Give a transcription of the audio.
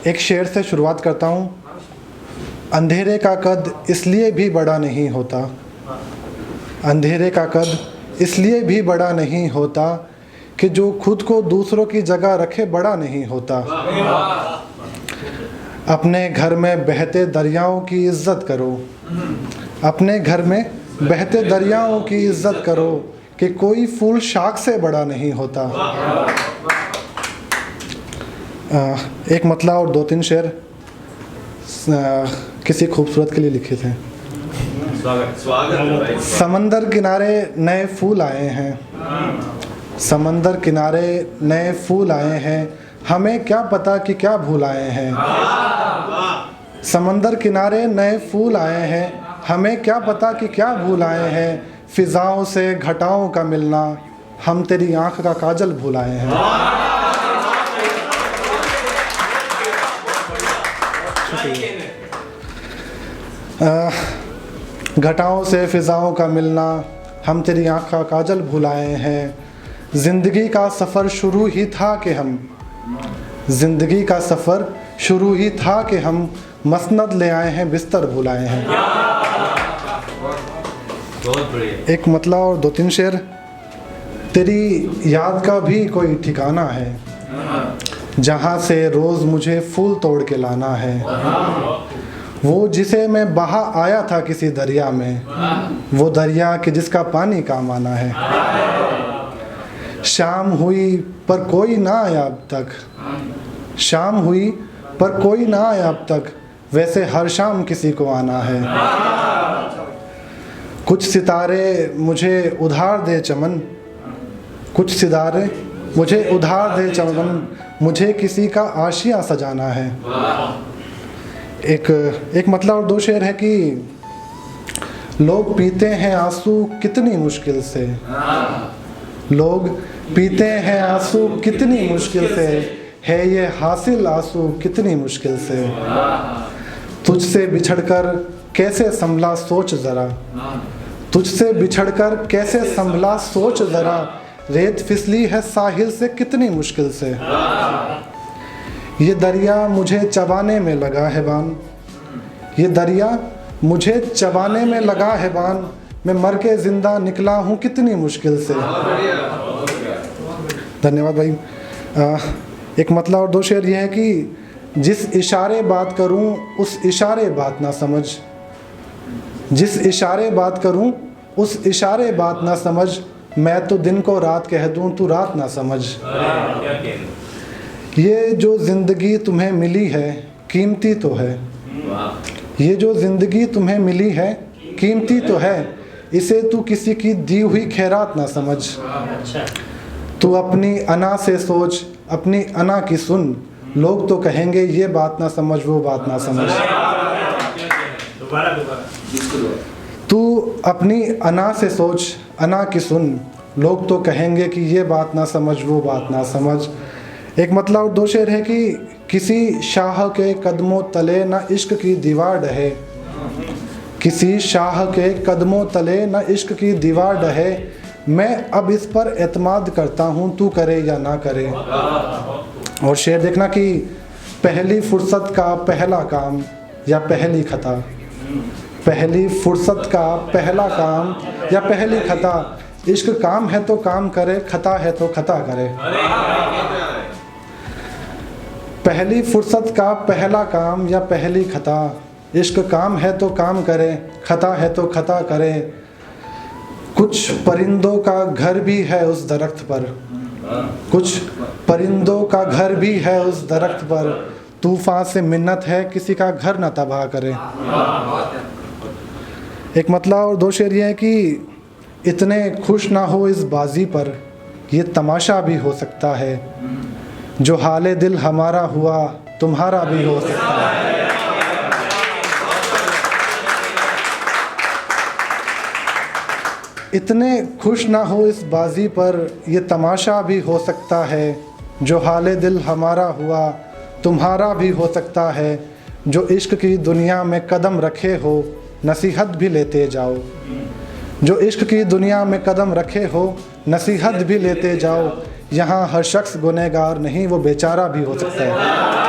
एक शेर से शुरुआत करता हूँ। अंधेरे का कद इसलिए भी बड़ा नहीं होता, अंधेरे का कद इसलिए भी बड़ा नहीं होता कि जो खुद को दूसरों की जगह रखे बड़ा नहीं होता। अपने घर में बहते दरियाओं की इज्जत करो, अपने घर में बहते दरियाओं की इज्जत करो कि कोई फूल शाख से बड़ा नहीं होता। एक मतला और 2-3 शेर किसी खूबसूरत के लिए लिखे थे। स्वागत। समंदर किनारे नए फूल आए हैं, समंदर किनारे नए फूल आए हैं, हमें क्या पता कि क्या भूल आए हैं। समंदर किनारे नए फूल आए हैं, हमें क्या पता कि क्या भूल आए हैं। फिजाओं से घटाओं का मिलना, हम तेरी आंख का काजल भूल आए हैं। घटाओं से फिजाओं का मिलना, हम तेरी आँख का काजल भुलाए हैं। ज़िंदगी का सफ़र शुरू ही था कि हम, ज़िंदगी का सफ़र शुरू ही था कि हम मसनद ले आए हैं, बिस्तर भुलाए हैं। बहुत बढ़िया। एक मतला और 2-3 शेर। तेरी याद का भी कोई ठिकाना है, जहाँ से रोज़ मुझे फूल तोड़ के लाना है। वो जिसे मैं बहा आया था किसी दरिया में, वो दरिया कि जिसका पानी काम आना है। शाम हुई पर कोई ना आया अब तक, शाम हुई पर कोई ना आया अब तक, वैसे हर शाम किसी को आना है। कुछ सितारे मुझे उधार दे चमन, कुछ सितारे मुझे उधार दे चमन, मुझे किसी का आशिया सजाना है। एक मतलब और 2 शेर है कि लोग पीते हैं आंसू कितनी मुश्किल से, लोग पीते हैं आंसू कितनी मुश्किल से, है ये हासिल आंसू कितनी मुश्किल से। तुझसे बिछड़कर कैसे संभला सोच ज़रा, तुझसे बिछड़कर कैसे संभला सोच ज़रा, रेत फिसली है साहिल से कितनी मुश्किल से। ये दरिया मुझे चबाने में लगा है बान, ये दरिया मुझे चबाने में लगा है बान, मैं मर के ज़िंदा निकला हूँ कितनी मुश्किल से। धन्यवाद भाई। एक मतला और 2 शेर ये है कि जिस इशारे बात करूँ उस इशारे बात ना समझ, जिस इशारे बात करूँ उस इशारे बात ना समझ, मैं तो दिन को रात कह दूँ तू रात ना समझ। ये जो ज़िंदगी तुम्हें मिली है कीमती तो है, ये जो ज़िंदगी तुम्हें मिली है कीमती तो है, इसे तू किसी की दी हुई खैरात ना समझ। तू अपनी अना से सोच, अपनी अना की सुन, लोग तो कहेंगे ये बात ना समझ वो बात ना समझ। तू अपनी अना से सोच, अना की सुन, लोग तो कहेंगे कि ये बात ना समझ वो बात ना समझ। एक मतलब और 2 शेर है कि किसी शाह के कदमों तले न इश्क की दीवार ढहे, किसी शाह के कदमों तले न इश्क की दीवार ढहे, मैं अब इस पर एतमाद करता हूँ तू करे या ना करे। और शेर देखना कि पहली फुर्सत का पहला काम या पहली खता, पहली फुर्सत का पहला काम या पहली खता, इश्क काम है तो काम करे, खता है तो खता करे। पहली फुर्सत का पहला काम या पहली खता, इश्क काम है तो काम करे, खता है तो खता करे। कुछ परिंदों का घर भी है उस दरख्त पर, कुछ परिंदों का घर भी है उस दरख्त पर, तूफान से मिन्नत है किसी का घर न तबाह करे। एक मतला और 2 शेर ये है कि इतने खुश ना हो इस बाजी पर, ये तमाशा भी हो सकता है, जो हाले दिल हमारा हुआ तुम्हारा भी हो सकता है। इतने खुश ना हो इस बाजी पर, ये तमाशा भी हो सकता है, जो हाले दिल हमारा हुआ तुम्हारा भी हो सकता है। जो इश्क की दुनिया में कदम रखे हो नसीहत भी लेते जाओ, जो इश्क की दुनिया में कदम रखे हो नसीहत भी लेते जाओ। यहाँ हर शख्स गुनहगार नहीं, वो बेचारा भी हो सकता है।